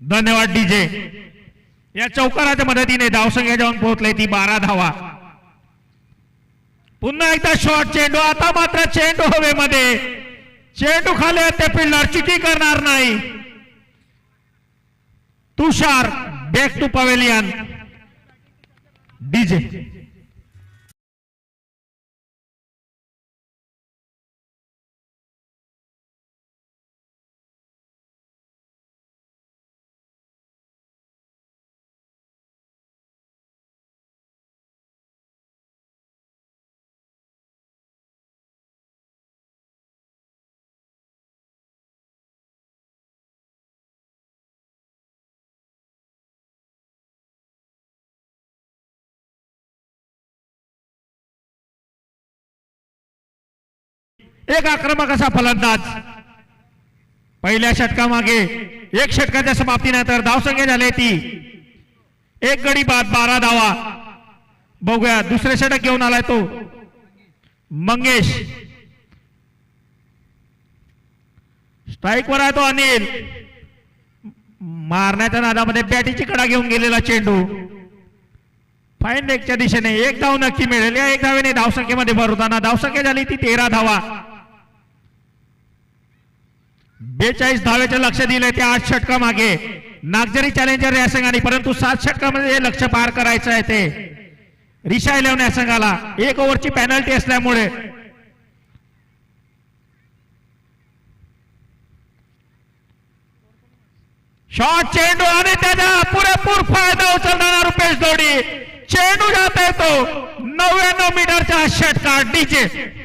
धन्यवाद डीजे. या चौकाराच्या मदतीने धावसंख्या जाऊन पोहोचले ती 12 धावा. पुन्हा एकदा शॉर्ट चेंडू. आता मात्र चेंडू हवेमध्ये. चेंडू खाली ते फिल्डर चुकी करणार नाही. तुषार बॅक टू पवेलियन. डीजे. एक आक्रमक असा फलंदाज. पहिल्या षटकामागे 1 षटकाच्या समाप्तीनंतर धावसंख्या झाली ती 1 गडी बाद 12 धावा. बघूया दुसरे षटक घेऊन आलाय तो मंगेश. स्ट्राईकवर आहे तो अनिल. मारण्याच्या नादामध्ये बॅटीची कडा घेऊन गेलेला चेंडू फाईन लेगच्या दिशेने. 1 धाव नक्की मिळेल. या 1 धावेने धावसंख्येमध्ये भर होताना धावसंख्या झाली ती 13 धावा. 42 धावेचे लक्ष दिले त्या 8 षटकामागे नागझरी चॅलेंजर या संघाने. परंतु 7 षटकामध्ये हे लक्ष पार करायचं आहे ते रिषा 11 या संघाला. 1 ओव्हरची पेनल्टी असल्यामुळे शॉर्ट चेंडू आणि त्याचा पुरेपूर फायदा उचलणारा रुपेश दोडी. चेंडू जात आहे तो 99 मीटरच्या षटकार. डीजे.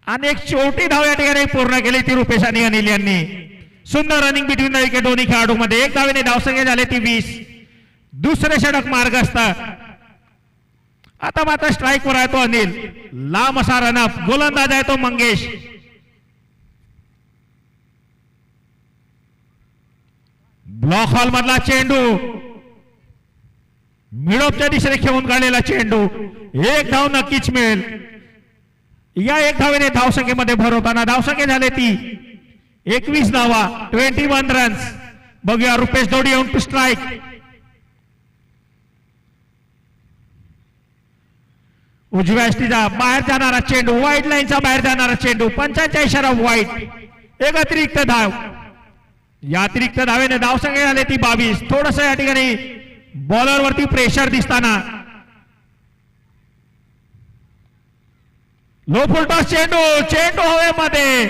आणि एक छोटी धाव या ठिकाणी पूर्ण केली ती रुपेश आणि अनिल यांनी. सुंदर रनिंग बिटवीन द विकेट दोन्ही खेळाडूंमध्ये. 1 धावेने धावसंख्या झाली ती 20. दुसरे षटक मार्गस्थ. आता मात्र स्ट्राईक वर आहे तो अनिल. लांब असा रनअप. गोलंदाज आहे तो मंगेश. ब्लॉक हॉल मधला चेंडू मिडऑफच्या दिशेने खेळून काढलेला चेंडू, एक धाव नक्कीच मिळेल. या एक धावेने धावसंख्येमध्ये भर होताना धावसंख्या झाले ती 21 धावा, 21 रन्स. बघूया Rupesh Dodi on to strike. उजव्या यष्टीचा बाहेर जाणारा चेंडू, वाईट लाईनचा बाहेर जाणारा चेंडू, पंचांचा इशारा वाईट. एक अतिरिक्त धाव. या अतिरिक्त धावेने धावसंख्या झाली ती 22. थोडस या ठिकाणी बॉलर वरती प्रेशर दिसताना लो फुलटॉस चेंडू, चेंडू हवेमध्ये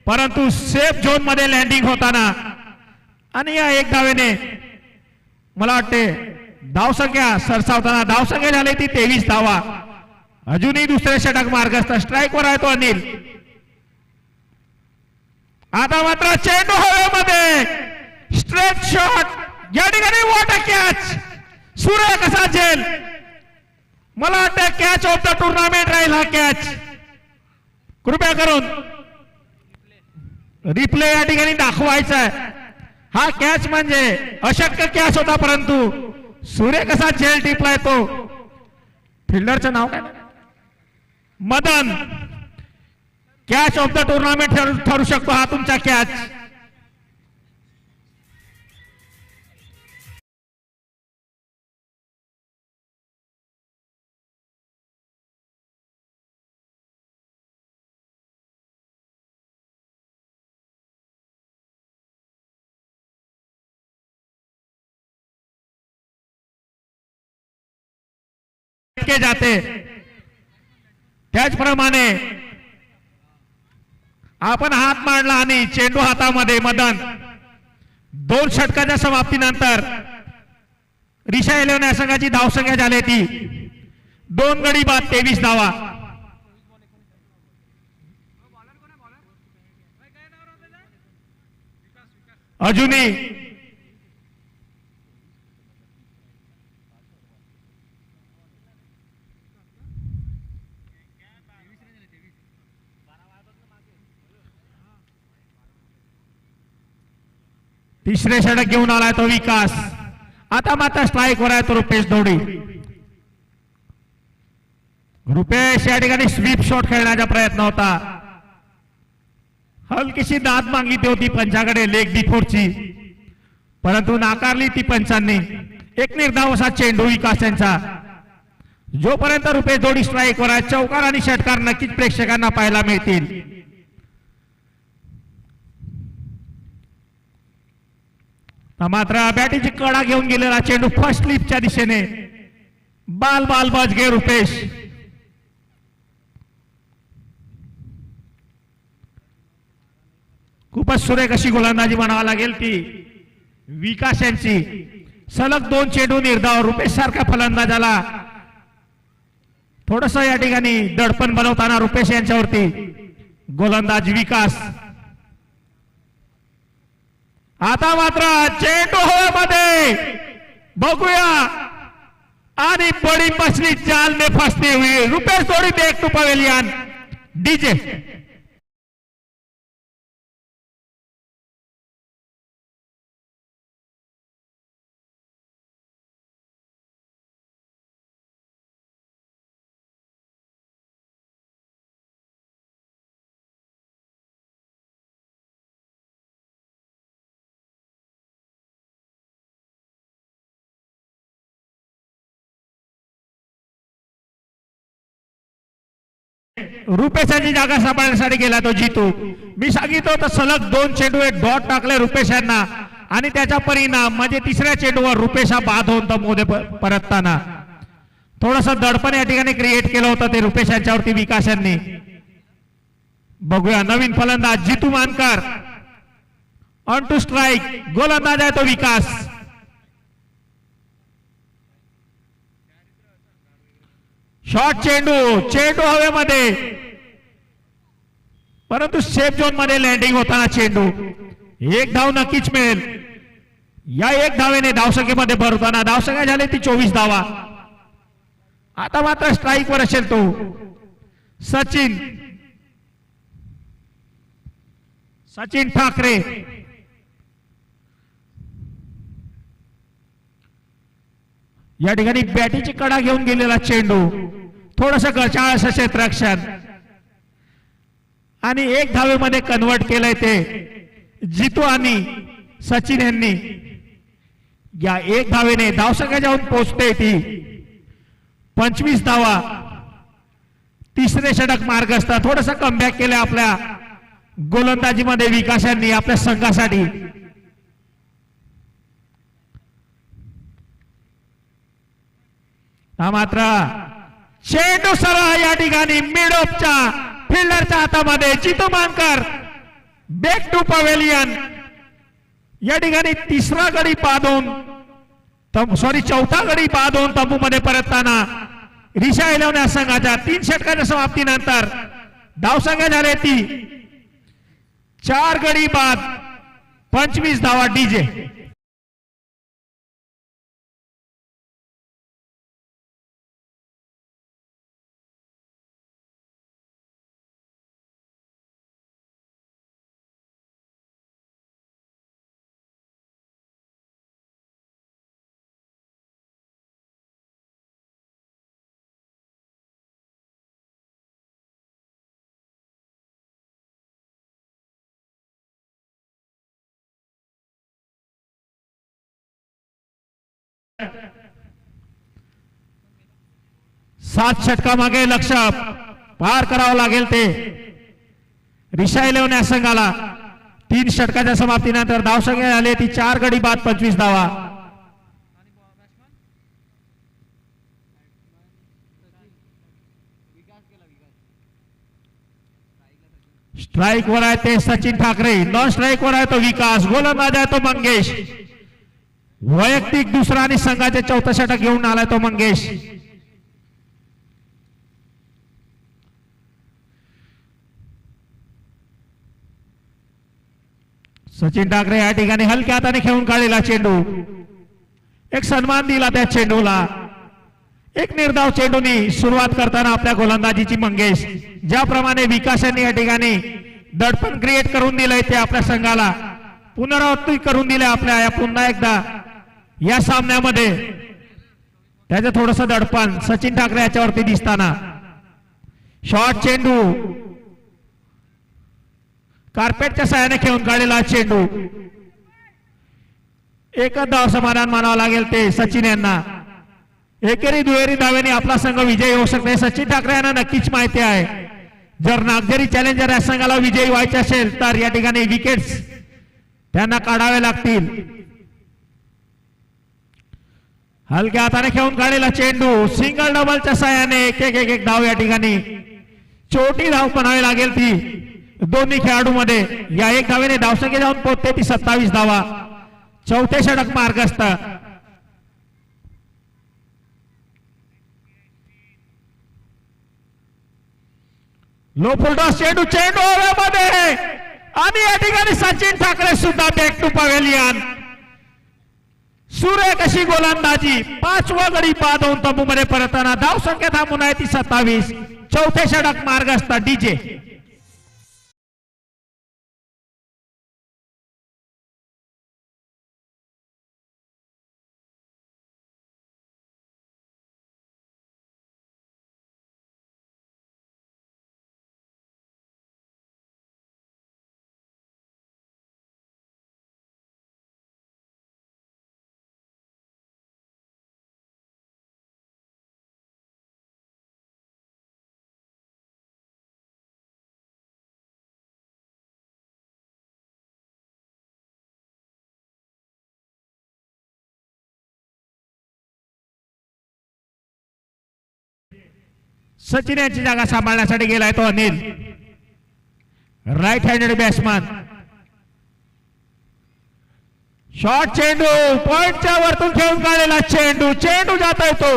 परंतु सेफ झोन मध्ये लँडिंग होताना आणि या एक धावेने मला वाटते धावसंख्या सरसावताना धावसंख्या झाली ती 23 धावा. अजूनही दुसरे षटक मार्गस्थ. स्ट्राईक वर आहे तो अनिल. आता मात्र चेंडू हवेमध्ये स्ट्रेट शॉट. या ठिकाणी वॉट अ कॅच. सूर्य कसा झेल. मला वाटतं कॅच ऑफ द टुर्नामेंट राहील हा कॅच. कृपया करून रिप्ले या ठिकाणी दाखवायचा आहे. हा कॅच म्हणजे अशक्य कॅच होता परंतु सूर्य कसा झेल टिपलाय तो. फिल्डरचं नाव काय. Madan. Catch of the tournament ठरू शकतो हा तुमचा कॅच. जाते त्याचप्रमाणे आपण हात मांडला आणि चेंडू हातामध्ये. मदन 2 षटकाच्या समाप्तीनंतर रिषा एलेवन या संघाची धावसंख्या झाली ती 2 गडी बाद 23 धावा. अजूनही तिसरे षटक घेऊन आलाय तो विकास. आता मात्र स्ट्राईक वर आहे तो रुपेश दोडी. रुपेश या ठिकाणी स्वीप शॉट खेळण्याचा प्रयत्न होता. हलकीशी दाद मागितली होती पंचाकडे लेग डिफोरची परंतु नाकारली ती पंचांनी. एक निर्धाव असा चेंडू विकास यांचा. जोपर्यंत रुपेश दोडी स्ट्राईक वर आहे चौकार आणि षटकार नक्कीच प्रेक्षकांना पाहायला मिळतील. मात्र बॅटीची कडा घेऊन गेलेला चेंडू फर्स्ट स्लिपच्या दिशेने. बाल बाल बच गे रुपेश. खूपच सुरेख अशी गोलंदाजी म्हणावा लागेल ती विकास यांची. सलग 2 चेंडू निर्धाव. रुपेश सारख्या फलंदाजाला थोडस या ठिकाणी दडपण बनवताना रुपेश यांच्यावरती गोलंदाज विकास. आता मात्र चेंडू हवेमध्ये. बघूया आणि बड़ी मछली जाल में फंसती हुई. Rupesh Dodi back to pavilion. DJ रुपेशांची जागा सांभाळण्यासाठी गेला तो जितू. मी सांगितलं होतं सलग 2 चेंडू डॉट टाकले रुपेश यांना आणि त्याचा परिणाम म्हणजे तिसऱ्या चेंडूवर रुपेश हा बाद होऊन तो मोदे परतताना थोडस दडपण या ठिकाणी क्रिएट केलं होतं ते रुपेश यांच्यावरती विकास यांनी. बघूया नवीन फलंदाज जितू मानकर ऑन टू स्ट्राईक. गोलंदाज आहे तो विकास. शॉर्ट चेंडू. चेंडू हवेमध्ये परंतु सेफ झोन मध्ये लँडिंग होताना चेंडू. एक धाव नक्कीच मिळेल. या एक धावेने धावसंख्येमध्ये भर होताना धावसंख्या झाली ती 24 धावा. आता मात्र स्ट्राईक वर असेल तो सचिन. सचिन ठाकरे. या ठिकाणी बॅटीची कडा घेऊन गेलेला चेंडू, थोडस गचाळ असं क्षेत्ररक्षण आणि एक धावेमध्ये कन्वर्ट केलंय ते जितू आणि सचिन यांनी. या एक धावेने धावसंख्या जाऊन पोहोचते ती 25 धावा. तिसरे षटक मार्गस्थ. थोडस कमबॅक केलं आपल्या गोलंदाजीमध्ये विकास यांनी आपल्या संघासाठी. मात्र चेंडू सरळ या ठिकाणी मिडऑफच्या फिल्डरच्या हातामध्ये. जितू मानकर बॅक टू पवेलियन. या ठिकाणी तिसरा गडी बांधून चौथा गडी बांधून तंबूमध्ये परतताना रिशा इलेव्हन संघाच्या 3 षटकाच्या समाप्तीनंतर धावसंख्या झाली ती 4 गडी बाद 25 धावा डीजे. सात षटका मागे लक्ष पार करावं लागेल ते रिशा इलेव्हन या संघाला. 3 षटकाच्या समाप्तीनंतर धावसंख्या झाली ती 4 गडी बाद 25 धावा. स्ट्राइक वर आहे ते सचिन ठाकरे, नॉन स्ट्राइक वर आहे तो विकास, गोलंदाज आहे तो मंगेश. वैयक्तिक दुसरा आणि संघाचे 4थं षटक घेऊन आलाय तो मंगेश. सचिन ठाकरे या ठिकाणी हलक्या हाताने खेळून काढलेला चेंडू, एक सन्मान दिला त्या चेंडूला. एक निर्धाव चेंडूनी सुरुवात करताना आपल्या गोलंदाजीची मंगेश. ज्याप्रमाणे विकास यांनी या ठिकाणी दडपण क्रिएट करून दिलंय ते आपल्या संघाला पुनरावृत्ती करून दिले आपल्या पुन्हा एकदा या सामन्यामध्ये. त्याचं थोडस दडपण सचिन ठाकरे याच्यावरती दिसताना. शॉर्ट चेंडू कार्पेटच्या सहाय्याने खेळून काढलेला चेंडू. एकच धाव समाधान मानावं लागेल ते सचिन यांना. एकेरी दुहेरी धावेने आपला संघ विजयी होऊ शकते सचिन ठाकरे यांना नक्कीच माहिती आहे. जर नागझरी चॅलेंजर या संघाला विजयी व्हायचे असेल तर या ठिकाणी विकेट्स त्यांना काढावे लागतील. हलक्या हाताने खेळून काढलेला चेंडू सिंगल डबलच्या सहाय्याने एक धाव या ठिकाणी छोटी धाव बनावी लागेल ती दोन्ही खेळाडूमध्ये. या एक धावेने धावसंख्या जाऊन पोहोचते ती 27 धावा. 4थे षटक मार्गस्थ. लो फुलटॉस चेंडू हवेमध्ये आणि या ठिकाणी सचिन ठाकरे सुद्धा बॅक टू पवेलियन. सुरेख अशी गोलंदाजी. 5वा गडी बाद होऊन तंबूमध्ये परतताना धावसंख्या थांबून आहे ती 27. 4थे षटक मार्गस्थ डीजे. सचिन यांची जागा सांभाळण्यासाठी गेलाय तो Anil, right handed batsman. Short चेंडू पॉइंटच्या वरतून खेळून काढलेला चेंडू जातोय तो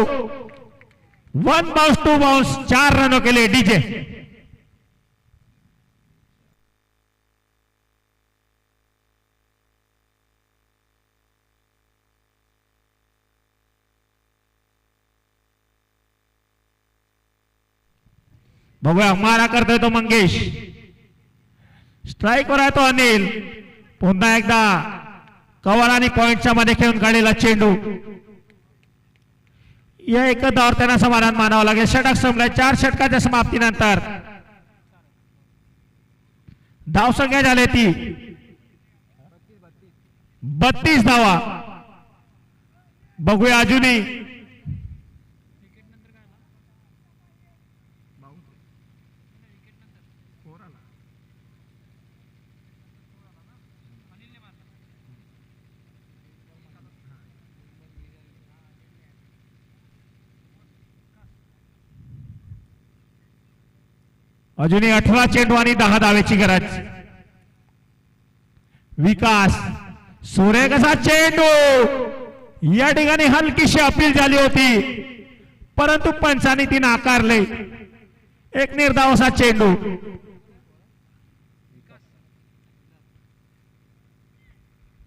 1 बाउन्स 2 बाउन्स. 4 रन केले डीजे. बघूया मारा करतोय तो मंगेश. स्ट्राइक वर आहे तो अनिल. पुन्हा एकदा कव्हर आणि पॉइंटच्या मध्ये खेळून काढलेला चेंडू. या एक धावावर त्यांना समाधान मानावं लागेल. षटक संपलाय 4 षटकाच्या समाप्तीनंतर. धावसंख्या झाली ती 32 धावा. बघूया अजूनही अजूनही 18 चेंडू आणि 10 धावेची गरज. विकास सूर्य कसा चेंडू या ठिकाणी हलकीशी अपील झाली होती परंतु पंचांनी ती नाकारले. एक निर्धाव असा चेंडू.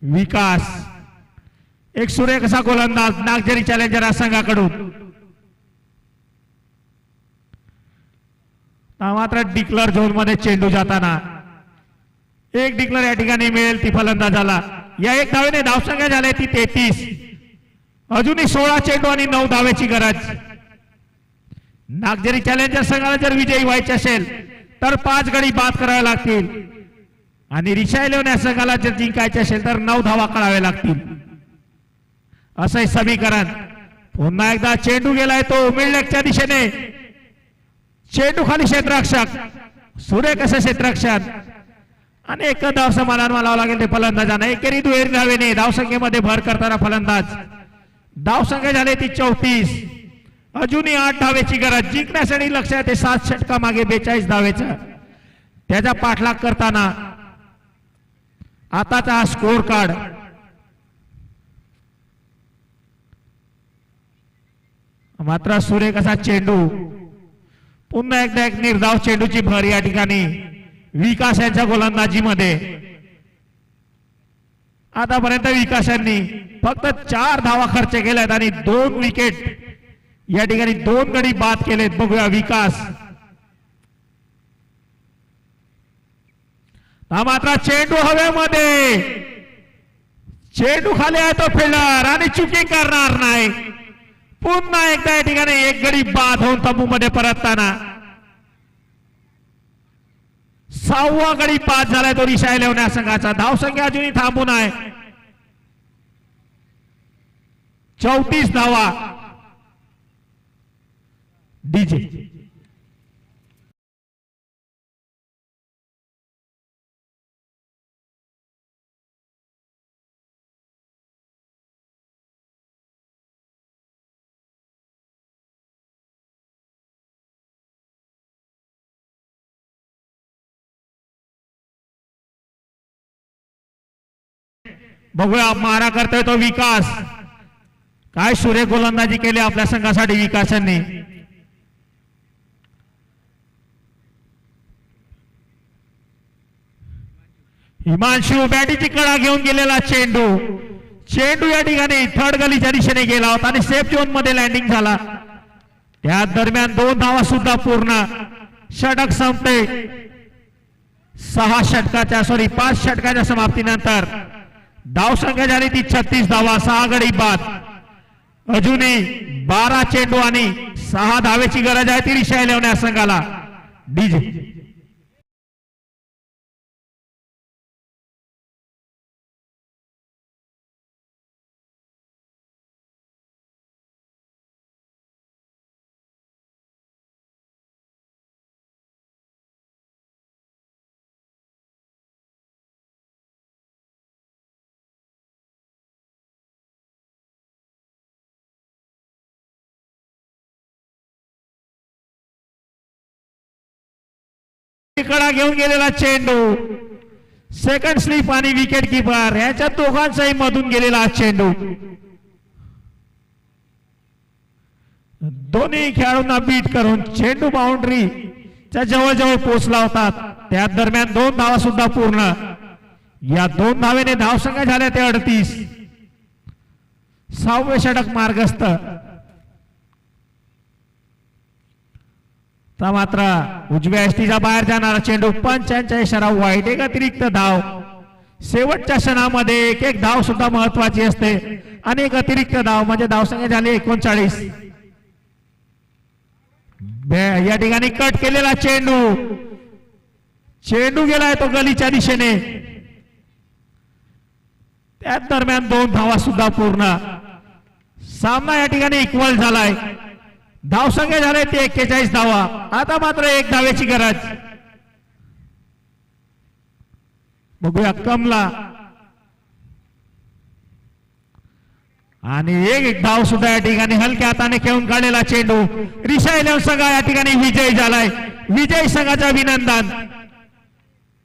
विकास एक सूर्य कसा गोलंदाज नागझरी चॅलेंजर या संघाकडून. मात्र डिक्लर झोन मध्ये चेंडू जाताना एक डिक्लर या ठिकाणी मिळेल ती फलंदाजाला. या एक धावेने धावसंख्या झाली ती 33. अजूनही 16 चेंडू आणि 9 धावेची गरज. नागझरी चॅलेंजर संघाला जर विजयी व्हायचे असेल तर 5 गडी बाद करावे लागतील आणि रिक्षा 11 या संघाला जर जिंकायचे असेल तर 9 धावा काढावे लागतील. असं समीकरण. पुन्हा एकदा चेंडू गेलाय तो मिडलेगच्या दिशेने. चेंडू खाली क्षेत्ररक्षक सूर्य कसं क्षेत्ररक्षण आणि एक धाव समाधान मानावं लागेल ते फलंदाजांना. एकेरी दुहेरी धावेने धावसंख्येमध्ये भर करताना फलंदाज. धावसंख्या झाली ती 34. अजूनही 8 धावेची गरज. जिंकण्यासाठी लक्ष आहे ते 7 षटका मागे 42 धावेचं. त्याचा पाठलाग करताना आताचा हा स्कोर कार्ड. मात्र सूर्य कसा चेंडू. पुन्हा एकदा एक निर्धाव चेंडूची भर या ठिकाणी विकास यांच्या गोलंदाजीमध्ये. आतापर्यंत विकासांनी फक्त 4 धावा खर्च केल्यात आणि 2 विकेट या ठिकाणी 2 गडी बाद केलेत. बघूया विकास. मात्र चेंडू हवेमध्ये. चेंडू खाली आहे तो फिल्डर आणि चुकी करणार नाही. पुन्हा एकदा या ठिकाणी एक गडी बाद होऊन तंबू मध्ये परतताना 6वा गडी बाद झालाय तो रिक्षा 11 या संघाचा. धावसंख्या अजूनही थांबून आहे 34 धावा. डीजे बघूया मारा करतोय तो विकास. काय सूर्य गोलंदाजी केली आपल्या संघासाठी विकासांनी. हिमांशू बॅटीची कडा घेऊन गेलेला चेंडू. चेंडू या ठिकाणी थर्ड गलीच्या दिशेने गेला होता आणि सेफ झोन मध्ये लँडिंग झाला. त्या दरम्यान 2 धावा सुद्धा पूर्ण. षटक संपते 5 षटकाच्या समाप्तीनंतर. धावसंख्या झाली ती 36 धावा. 6 गडी बाद. अजूनही 12 चेंडू आणि 6 धावेची गरज आहे ती रिक्षा 11 या संघाला. डीजे कडा घेऊन गेलेला चेंडू. सेकंड स्लिप आणि विकेट किपर याच्या दोघांचाही मधून गेलेला चेंडू. दोन्ही खेळाडूंना बीट करून चेंडू बाउंड्रीच्या जवळजवळ पोहोचला होता. त्या दरम्यान 2 धावा सुद्धा पूर्ण. या 2 धावेने धावसंख्या झाल्या ते 38. 6वे षटक मार्गस्थ. मात्र उजव्या एसटीच्या बाहेर जाणारा चेंडू. पंचांच्या इशारा वाईट. एक अतिरिक्त धाव. शेवटच्या क्षणामध्ये एक धाव सुद्धा महत्वाची असते आणि एक अतिरिक्त धाव म्हणजे धावसंख्या झाली 39. या ठिकाणी कट केलेला चेंडू गेलाय तो गलीच्या दिशेने. त्या दरम्यान 2 धावा सुद्धा पूर्ण. सामना या ठिकाणी इक्वल झालाय. धावसंख्या झाले ते 41 धावा. आता मात्र 1 धावेची गरज. बघूया कमला आणि एक धाव सुद्धा या ठिकाणी हलक्या हाताने खेळून काढलेला चेंडू. रिषा इलेव्हन संघ या ठिकाणी विजयी झालाय. विजयी संघाचं अभिनंदन.